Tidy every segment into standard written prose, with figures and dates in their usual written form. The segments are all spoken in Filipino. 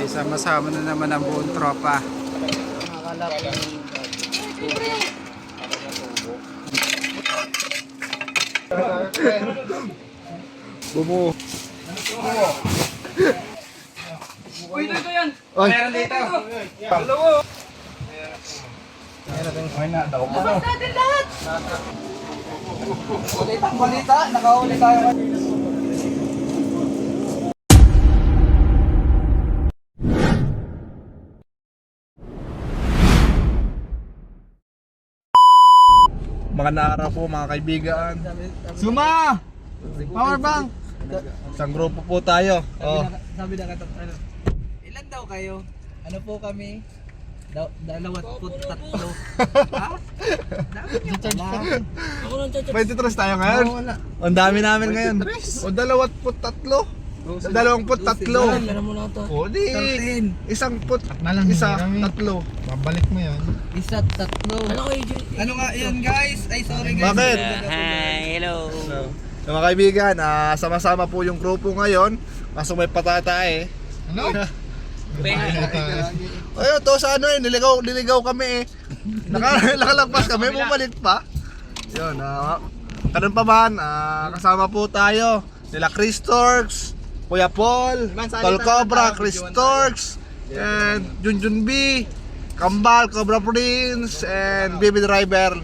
guys, sama-sama na naman ang buong tropa. Bumo. Uy, ito yan. Ay. Meron dito. Hello. Ay na, daw mo. Labas natin lahat. Balita. Nakahuli tayo. Mga naaraw po mga kaibigan. Suma! Power bank! Isang grupo po tayo. Sabi na katat, ano, ilan daw kayo? Ano po kami? Dalawat po tatlo. Ha? Ako nang chat. 23 tayo ngayon. Ang dami namin ngayon. O 23. Sa 23. Alam mo na ito. O di. 13. Isang put. Nalang Isa, kami. tatlo. Babalik mo yan. Isa, tatlo. Ano nga yan guys? Ay sorry guys. Bakit? Hi, hello. So, mga kaibigan, sama-sama po yung grupo ngayon. Kaso may patata eh. Ano? Ayun, to sa ano eh, niligaw kami eh. Nakalagpas kami, bumalik pa. Yun, ganun pa man, kasama po tayo. Nila Chris Torx, Kuya Paul, Tol Cobra, Chris Torx, and Junjun B, Kambal, Cobra Prince, and Baby Driver.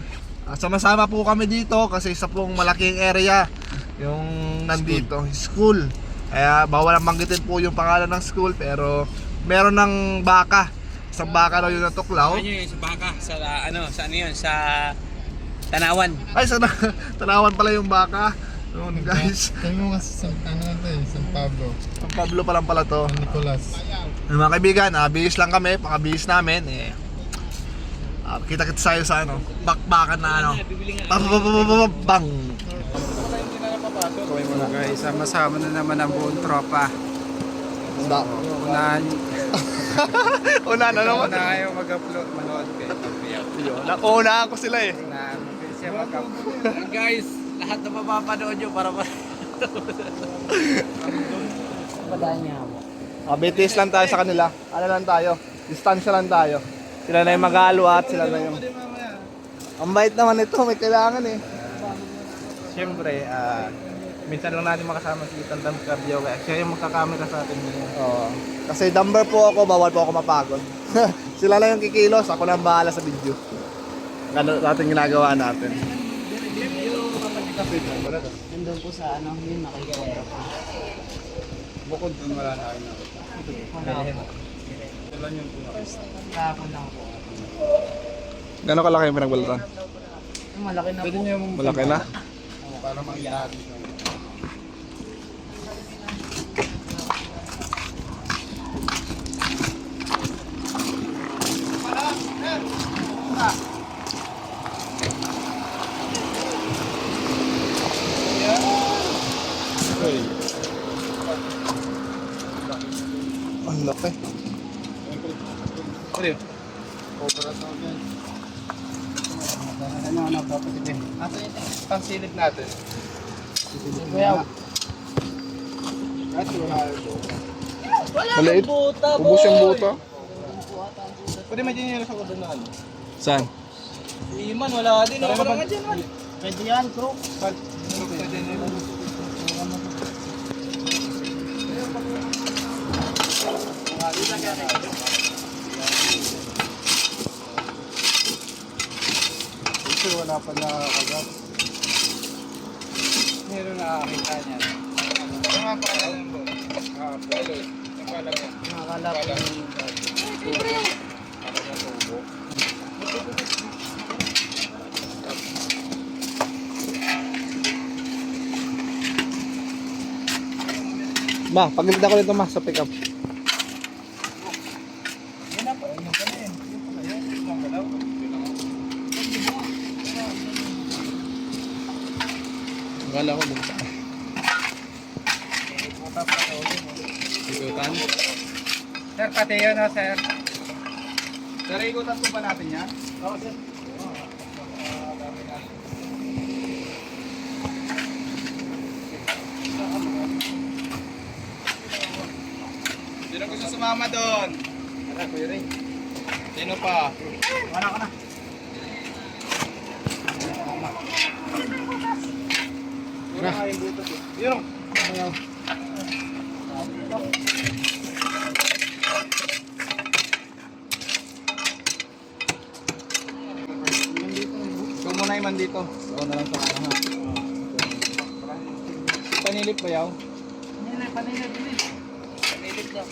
Sama-sama po kami dito kasi isa pong malaking area yung nandito, school. Kaya bawal ang banggitin po yung pangalan ng school, pero meron ng baka. Isang baka daw yung natuklaw. Ano yun, sa baka, sa ano yun, sa Tanawan. Ay, Tanawan pala yung baka. Noon guys. Kami mo kasi ano na ito eh, San Pablo. Ang Pablo pa lang pala to. San Nicolas. Mga kaibigan, bihis lang kami, pakabihis namin eh. Kita-kita tayo sa ano, bakbakan na ano. Bang! Okay mga guys, sama-sama na naman ang buong tropa. Unahan na naman. Una kayo mag-upload, manood kayo. Unahan ko sila eh. Siya mag-upload. Guys, lahat na mapapanood nyo para padaan niya ako. BTS lang tayo sa kanila. Ano lang tayo? Distansya lang tayo. Sila na yung mag-alo at sila na yung... Ang bait naman ito, may kailangan eh. Siyempre, minsan lang natin makasama si Tandem Cardio kaya siya yung magkakamera sa atin ngayon. Oo. Kasi number po ako, bawal po ako mapagod. Sila lang yung kikilos, ako lang bahala sa video. Ganun natin ginagawa natin. Nandun po sa ano, yun nakikita po. Bukod dun wala na kayo. Wala yung kahapon lang po. Gano'n kalaki yung pinagbalatan? Malaki na po. Malaki na? Para mangyari. Ang laki. Ano yun? Ano napapatid eh. Asa yung pansilip natin? Kuya, Maliit? Ubus yung buta? Pwede may dinero sa kodo na ano? Saan? Iman, wala din. Wala ka dyan, man. Pwede yan, bro. Ito wala pa nakakagat. Meron na nakakita niya. Ano nga pala yun bro? Polo. Ang pala mo? Nakakalap yung Ma, pagilid ako nito ma sa pickup. Akala ko dun sa... Ikutan? Sir, pati yun ha, sir. Sir, ikutan po ba natin yan? Oo, sir. Hindi na gusto sa sumama doon? Tara, Kuya Ray. Sino pa? Wala ka na. Wala kayong butas eh. Yun. Ayaw. Ikaw muna yung man dito. Oo na lang sa ano ha. Panilip ba yaw? Panilip. Panilip daw.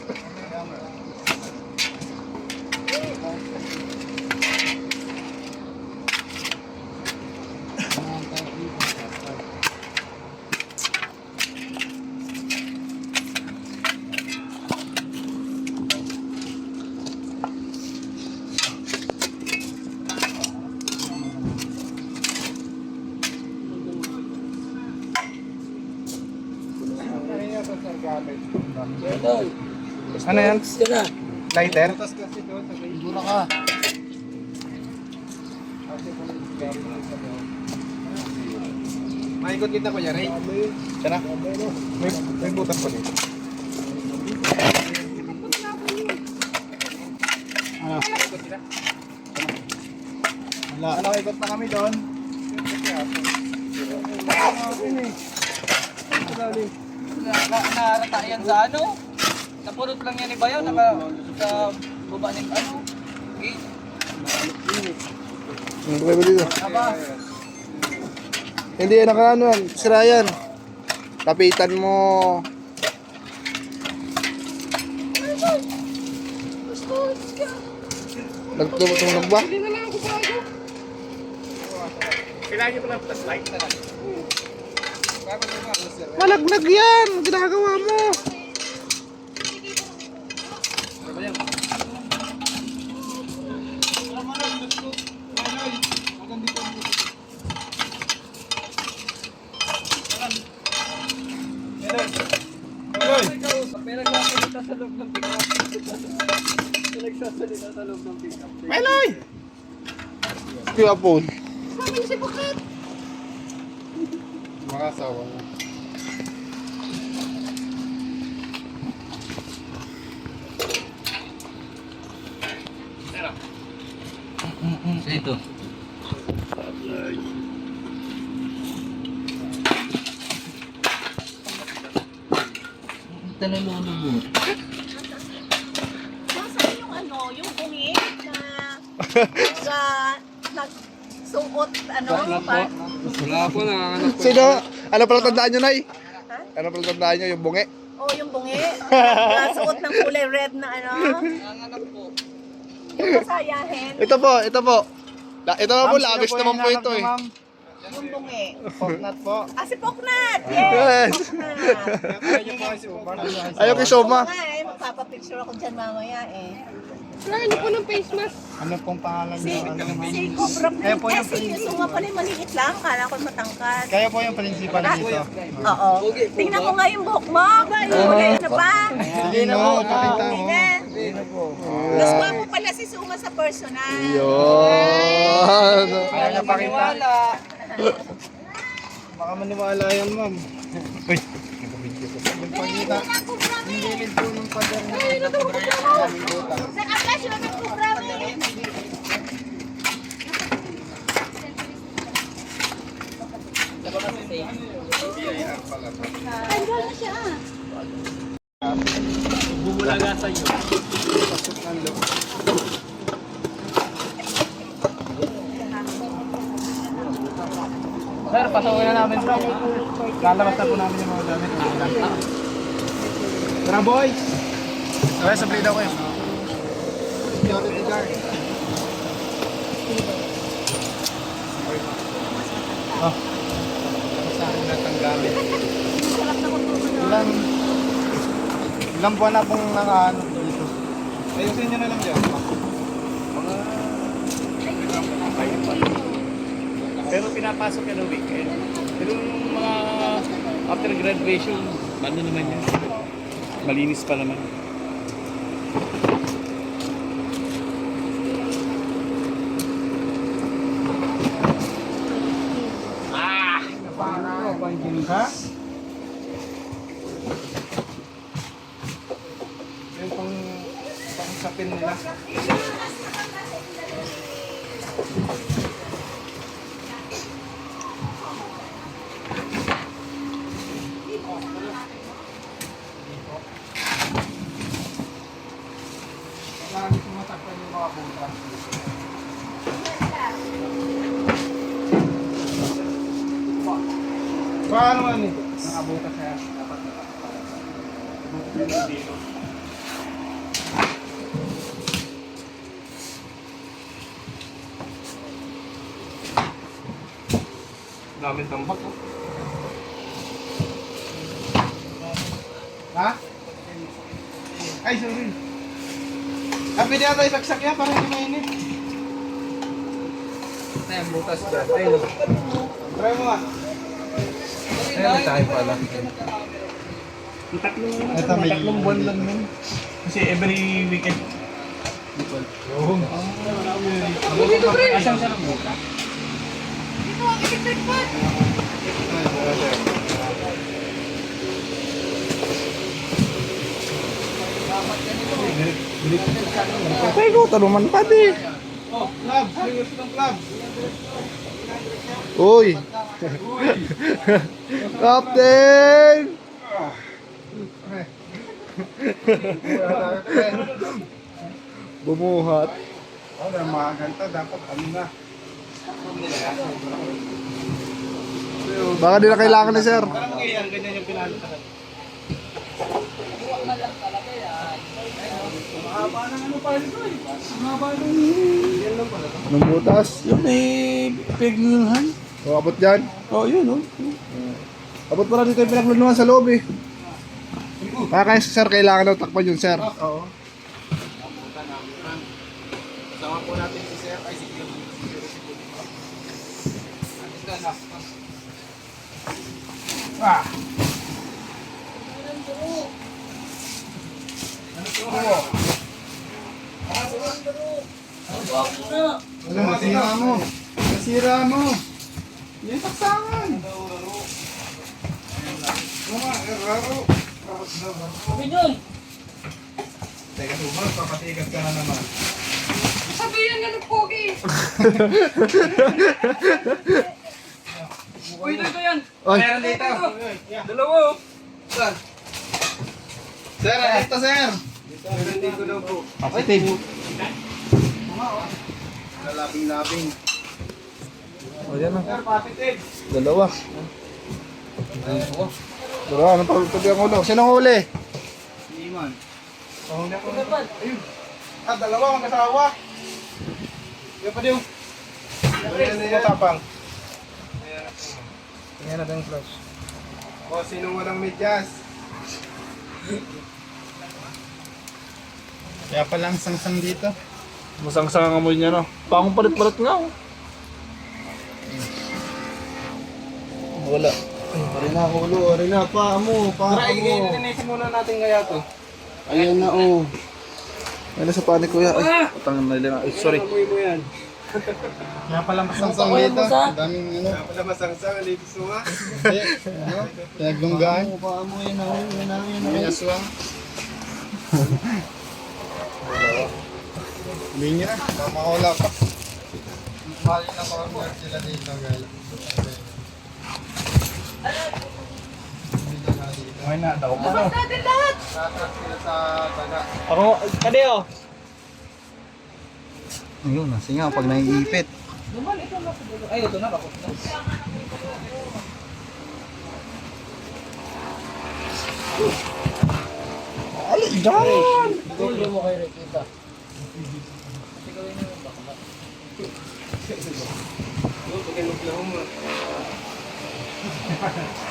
Ano yan? Lighter? Butas kasi doon. Siguro ka. Maikot kita Kuya Ray. Siya na. May butas pa dito. Wala. Ano, ikot na kami doon. Naharata yan sa ano? Napulot lang yan ni Bayaw, sa baba ng ano? Gate. Ang ba dito? Aba, Hindi yan nakaano yan. Sira yan. Kapitan mo. Nagtumutunog ba? Kailangan niyo pa lang plus light na lang. Malaglag yan. Ginagawa mo. pinagsasalita sa loob ng pick-up. Pinagsasalita sa loob ng pick-up. Meloy! Kaya po. Makasawa na. Ito. Talalo mo. Nasaan yung ano, yung bungi na nagsuot, ano, Wala po, nanganganak po. Sino? Ano pala tandaan nyo, Nay? Ano pala tandaan nyo? Yung bungi? oh, yung bungi, nagsuot ng kulay red na ano, Nanganak po. yung masayahin, Ito po, ito po. Ito po, labis naman po ito eh. yung bungi. Poknat po. Ah, si Poknat! Yes. Yes! Poknat! Kaya niyo po kasi Umar. Ayaw kay Soma. Oo nga eh, magpapapicture ako dyan mamaya eh. Ano pong pangalan niyo? Si Cobra Prince, kasi yung sunga pala yung maliit lang, kala ko matangkad. Kaya po yung principal dito. Oo. Tingnan ko nga yung buhok mo. Kulay na ba? Sige na po, pakita mo. Tingnan. Mas guwapo pala si Suma sa personal. Yun. Ayaw na pakita. Baka maniwala yan, ma'am. Uy, nagka-video ko. Yung pagkita, nililid po ng pader na daming utang. Sa kaplas yun ang programa eh. Tanggal na siya. Bumulagasan yun. Pasok ng loob. Sir, pasawin na namin bro. Lalabas na po namin yung mga gamit. Tara, boys! Okay, sabay daw kayo. Security guard. Oh. Sa akin lahat ang gamit. Ilang buwan na pong nakaano dito. Ayusin nyo na lang dyan. Pero pinapasok yan ang weekend. Pero yung mga after graduation, ano naman yan? Malinis pa naman. Ha? Yung pang sa pin nila. Marami tumatakpan yung mga butas. Paano man eh? Nakabutas kaya. Daming tambak oh. Ha? Ay, sorry. Pwede na tayo saksak yan para hindi mainit. Ito yung butas dyan. Ayun. Try mo nga. Ayun, tayo pala. Tatlong buwan lang nun. Kasi every weekend. Asan siya ng butas? Ay, ko, taluman pa di. Club! Singers ng club! Uy! Captain! Bumuhat. Oh, may mga ganito. Dapat ano na. Baka di na kailangan ni sir. Parang ganyan, ganyan yung pinalitan. Mahaba ng ano pa ito eh. Mahaba ng... Yan lang pala. Anong butas? Yun may pigluhan. O, abot dyan. Oh, yun oh. Abot pala dito yung pinagluluhan sa loob eh. Kaya kaya sir, kailangan daw takpan yun sir. Oo. Sama po natin si Sir. Ay, sige. Ah! Ano, masira mo. Masira mo. Yan saksangan. Mga, raro. Teka, sumal, papatigas ka na naman. Sabihan nga ng pogi. Uy, dito yan. Oy. Meron dito. Dalawa. Saan? Sir, dito sir. Meron dito daw po. Positive. Lalabing-labing. O, yan na. Sir, positive. Dalawa. Dalawa, anong pagpapag ang ulo? Sinong huli? Iman. Oh, hindi ako. Ayun. Ah, dalawa ang kasawa. Yan pa din. Ayan na yan. Matapang. Tingnan natin yung flash. O, sinong walang medyas? Kaya palang sangsang dito. Masangsang ang amoy niya, no? Pakong palit-palit nga, oh. Wala. Ay, na ako ulo. Aray na, paa mo. Tara, i-linisin muna natin kaya to. Ayan na, oh. Ayun na sa panik, kuya. Ay, patangin na lang. Ay, sorry. Amoy mo yan. Kaya pala masangsang dito. Daming ano. Kaya pala masangsang dito suwa. Ano? Pinaglunggaan. Paa mo, yun na, yun na, yun na. May aswang. Hindi niya. Makawala pa. Mali na corner sila dito, guys. Okay na, daw pa daw. Natin lahat. Tatras sila sa taga. Ako, kade, oh. Ayun, singa pag naiipit. Ay, ito na. Bakot na. Ali, dyan! Tuloy mo kay Rekita.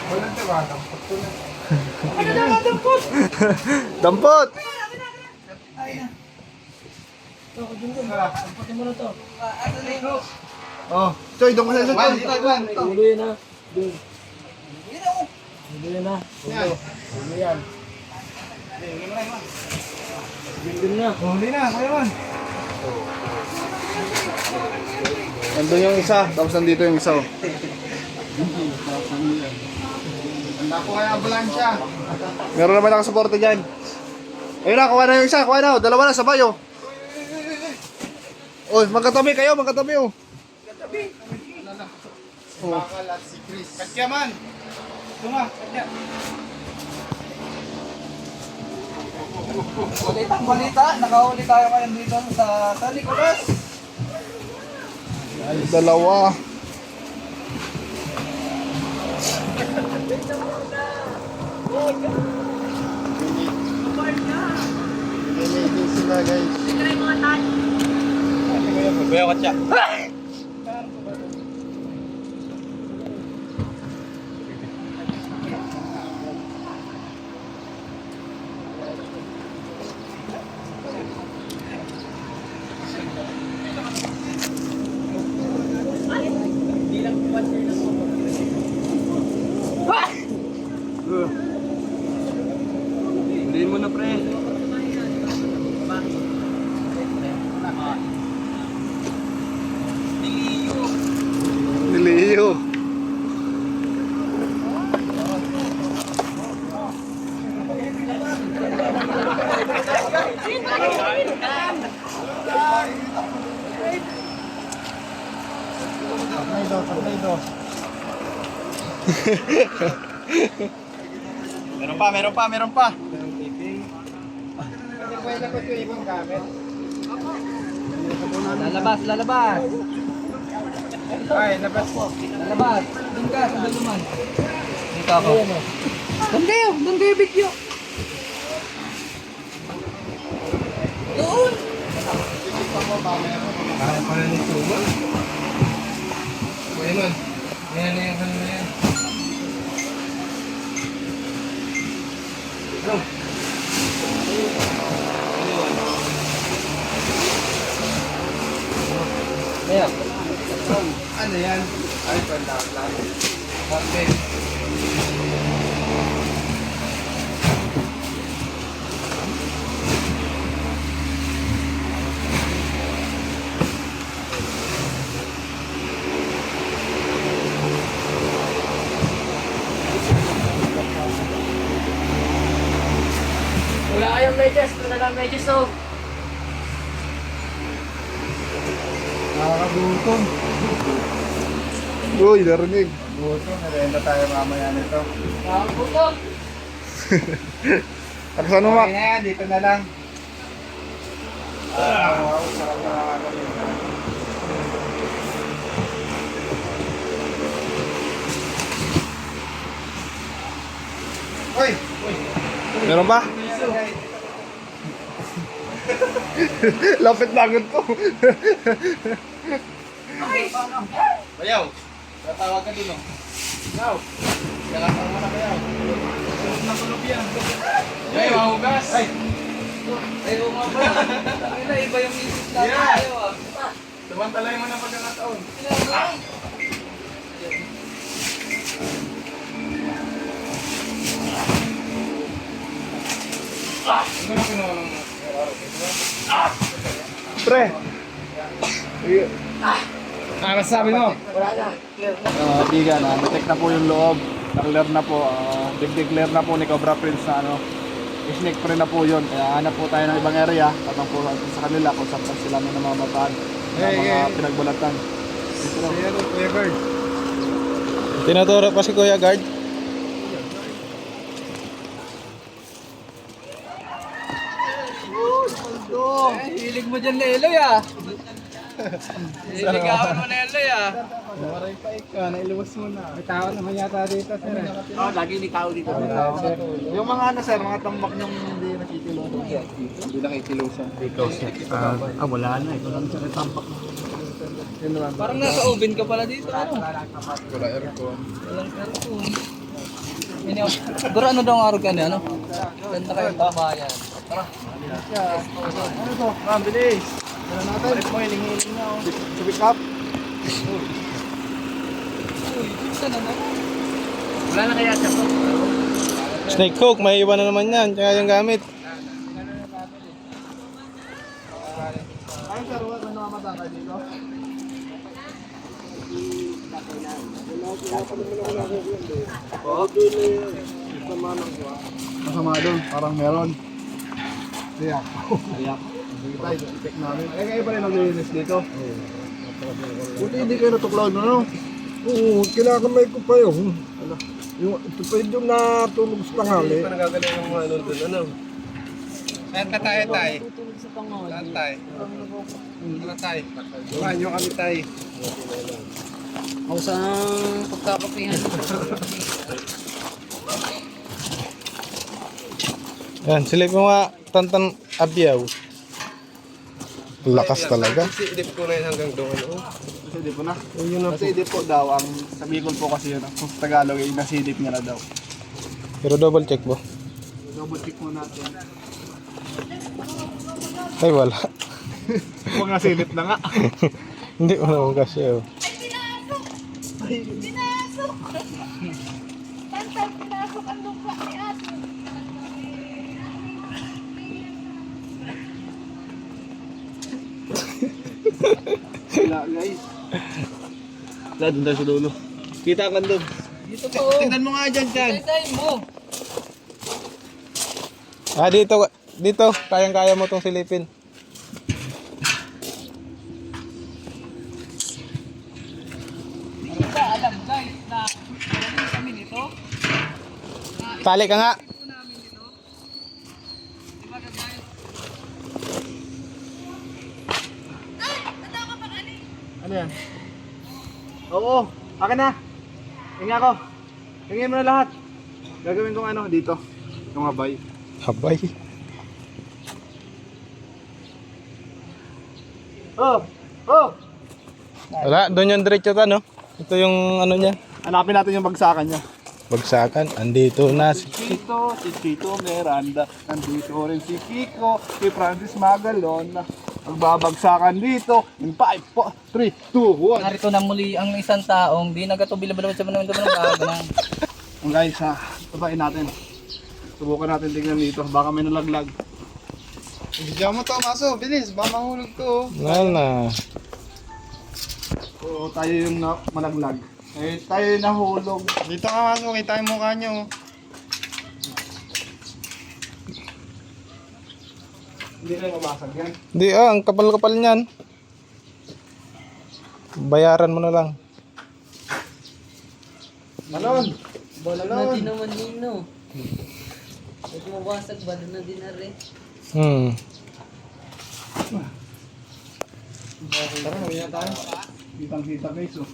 Walang tawagan. Dampot! Pati mo na to. Oh, Choy, doon ka sa Juan, Choy. dito, Juan. Ulo yun na. Ulo yun na. Yan. Ulo yan. Bindin na. Huli na, Kuya Juan. Nandun yung isa, tapos nandito yung isa, oh. Handa po kayo ambulansya. Meron naman nakasuporta dyan. Ayun na, kuha na yung isa, kuha na. Dalawa na, sabay oh. Oy, magkatabi kayo, magkatabi oh. Bakal at si Chris. Katya man. Tunga, katya. Balita, nakahuli tayo ngayon dito sa San Nicolas. Dalawa. Pinilitin sila guys. Kuya Katya. Hindi mo na pre. Niliyo. Tornado. Meron pa. Pwede ko ito ibang gamit. Lalabas. Ay, labas po. Lalabas. Doon ka, sa daluman. Dito ako. Doon kayo video. Doon. Kaya pala ni Tuma. Pwede man. Yan na yan, kanina yan. Ayan. Ano yan? Ay, pandalan. Okay. Wala kayong medyas, wala lang medyas oh. Nakakagutom. Uy, narinig. Gutom, narenda tayo mamaya nito. Nakagutom. Taksan mo, Mac. Okay na yan, dito na lang. Wow, sarap na ano yun. Uy! Meron ba? Lapit bangon ko. Bayaw! Tatawag ka dun, oh. Bayaw! Nakatawa na bayaw. Nakulog yan. Ay, mahugas! Ay! Ayaw nga ba? Tangina, iba yung isip natin Yeah. tayo ah. Tumantalay mo ng pagkakataon. Ano na kinuha ng Pre. ano sabi mo? Bigan, na-check na po yung loob. Na-clear na po. Declare na po ni Cobra Prince na snake pre na po yun. Kaya hanap po tayo ng ibang area. Patang po sa kanila kung saan pa sila may namamataan. Na mga pinagbalatan. Kuya Bird. Tinuturo pa si Kuya Guard. Hilig mo dyan, Leloy ah. Hiligawan mo na Leloy ah. Maray pa ikaw, nailuwas mo na. May tao naman yata dito, sir. Oh, lagi ni tao dito. Yung mga ano sir, mga tambak niyong hindi nakikilong. Hindi nakitilusan. Wala na. Ito lang sa tampak. Parang nasa oven ka pala dito. Ano? Wala aircon. Walang aircon. Pero ano daw ang araw ka niya, ano? Ganda kayong babayan. Tara. Ano to? Ma'am, bilis. Wala natin. Balik mo, hiling-hiling na. Pick up. Uy, pizza naman. Wala na kaya siya po. Snake hook, may iwan na naman yan. Tsaka yung gamit. Ay, sir, wala na namamatang kayo dito. Masama doon, parang meron. Tiyak. Tiyak. Sige tayo, check namin. Kayo pa rin naglilinis dito? Buti hindi kayo natuklaw na, no? Oo, kinakamay ko pa yun. Ito pa yung natulog sa tanghali. Parang gagaling yung mga doon, ano? Saan ka tayo, tay? Saan tayo? Saan tayo? Saan nyo kami tayo? Ako sa pagkakapihan. Yan, silip mo nga Tantan Abyaw. Lakas talaga. Dip ko na yun hanggang doon, ano? Kasi di po na. Kasi di po daw, ang sa Bicol po kasi yun, kung sa Tagalog ay nasidip niya na daw. Pero double check mo. Double check mo natin. Ay, wala. Huwag nasilip na nga. Hindi mo naman kasi. Oh. Pinasok! Tantan, pinasok ang lupa ni Ato. Wala guys. Wala, doon tayo sa dulo. Kita ka doon. Dito po. Tingnan mo nga dyan. Tay mo. Ah, dito. Dito. Kayang-kaya mo tong silipin. Hindi ba alam guys na magaling kami nito? Tali ka nga. Ito namin nito. Di ba guys? Ano yan? Oo, akin na. Hinga ko. Hingin mo na lahat. Gagawin kong ano dito. Yung abay. Habay. Oh! Oh! Wala, doon yung diretso ta, no? Ito yung ano niya. Hanapin natin yung bagsakan niya. Bagsakan. Andito na si... Si Chito Miranda. Nandito rin si Kiko. Si Francis Magalon. Magbabagsakan dito. In 5, 4, 3, 2, 1. Narito na muli ang isang taong di nagatubila-bilabad sa manamit ng bago. Ang guys ha, tabain natin. Subukan natin tingnan dito. Baka may nalaglag. Bigyan mo to, Maso. Bilis, baka mahulog to. Wala na. Oo, tayo yung malaglag. Eh, tayo yung nahulog. Dito ka, Maso. Kita yung mukha nyo. Hindi na yung mabasag yan. Di, ang kapal-kapal niyan. Bayaran mo na lang. Balon! Bala na din naman nino. Pag mabasag, bala na din na rin. Tara, nawin na tayo. Kitang-kita guys oh.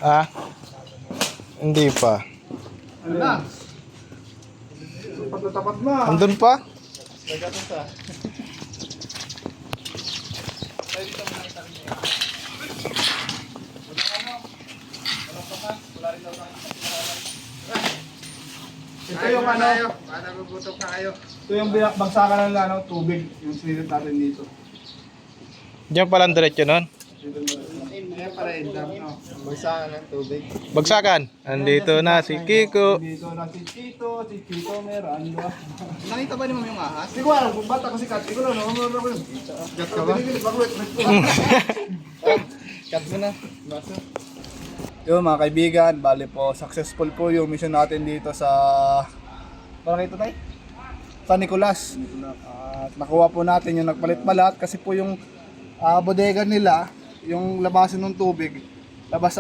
Ah? Hindi pa. Ano na? Tapat na tapat na. Andun pa? Ito yung ano, Nagugutok na kayo. ito yung bagsakan ng ano, tubig. Yung sinilip natin dito. Diyan pala ang diretso nun. Ayan para indam, no? Bagsakan ng tubig. Bagsakan. Andito na si Kiko. Dito na si Chito Miranda. Nakita ba ni Mami yung ahas? Hindi ko alam kung bata ko si Kat. Hindi ko alam, ano ko yun. Gat ka ba? Bago Cut mo na. Baso. Yun mga kaibigan, bali po, successful po yung mission natin dito sa... Parang ito tayo? San Nicolas. At nakuha po natin yung nagpalit-balat kasi po yung bodega nila, yung labasan ng tubig, labas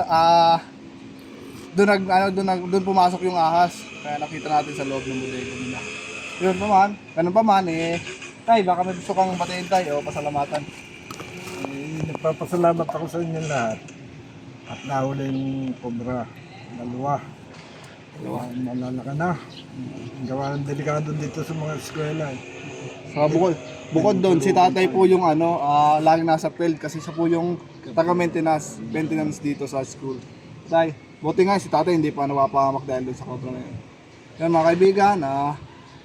doon pumasok yung ahas. Kaya nakita natin sa loob ng bodega nila. Yun pa man, ganun pa man tay, baka may gusto kang batiin tayo o pasalamatan. Nagpapasalamat ako sa inyo lahat. At nahuli yung cobra. Dalawa. Malala ka na. Gawa ng delikado dito sa mga eskwela. So, bukod doon, si tatay po yung laging nasa field kasi siya po yung taga-maintenance dito sa school. Tay, buti nga si tatay hindi pa napapahamak dahil doon sa cobra na yun. Yan mga kaibigan,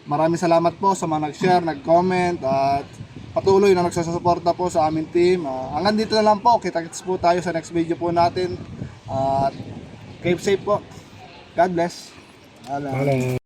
maraming salamat po sa mga nag-share, nag-comment at patuloy na nagsasuporta po sa aming team. Hanggang dito na lang po, kita-kits po tayo sa next video po natin at keep safe po. God bless. Wala.